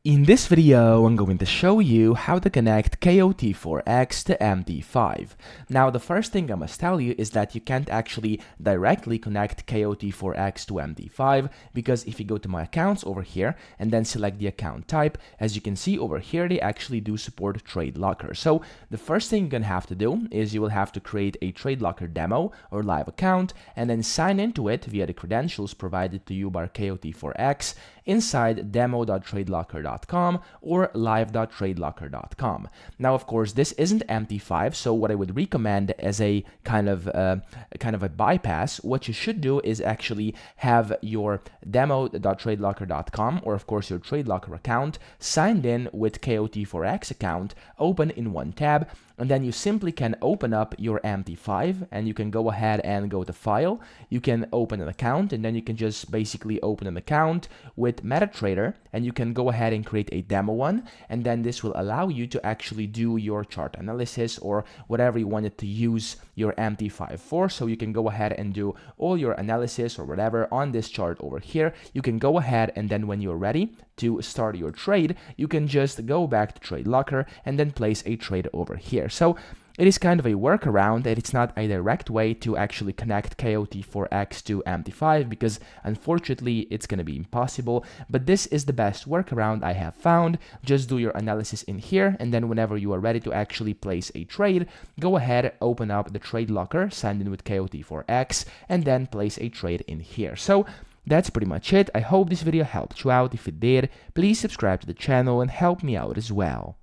In this video, I'm going to show you how to connect KOT4X to MT5. Now, the first thing I must tell you is that you can't actually directly connect KOT4X to MT5 because if you go to my accounts over here and then select the account type, as you can see over here, they actually do support Trade Locker. So the first thing you're going to have to do is you will have to create a Trade Locker demo or live account and then sign into it via the credentials provided to you by KOT4X inside demo.tradelocker.com or live.tradelocker.com. Now, of course, this isn't MT5, so what I would recommend as a kind of a bypass, what you should do is actually have your demo.tradelocker.com or of course your TradeLocker account signed in with KOT4X account open in one tab, and then you simply can open up your MT5 and you can go ahead and go to File. You can open an account and then you can just basically open an account with MetaTrader and you can go ahead and create a demo one, and then this will allow you to actually do your chart analysis or whatever you wanted to use your MT5 for. So you can go ahead and do all your analysis or whatever on this chart over here. You can go ahead and then when you're ready to start your trade, you can just go back to Trade Locker and then place a trade over here. So it is kind of a workaround, and it's not a direct way to actually connect KOT4X to MT5 because unfortunately it's going to be impossible, but this is the best workaround I have found. Just do your analysis in here, and then whenever you are ready to actually place a trade, go ahead, open up the Trade Locker, sign in with KOT4X, and then place a trade in here. So that's pretty much it. I hope this video helped you out. If it did, please subscribe to the channel and help me out as well.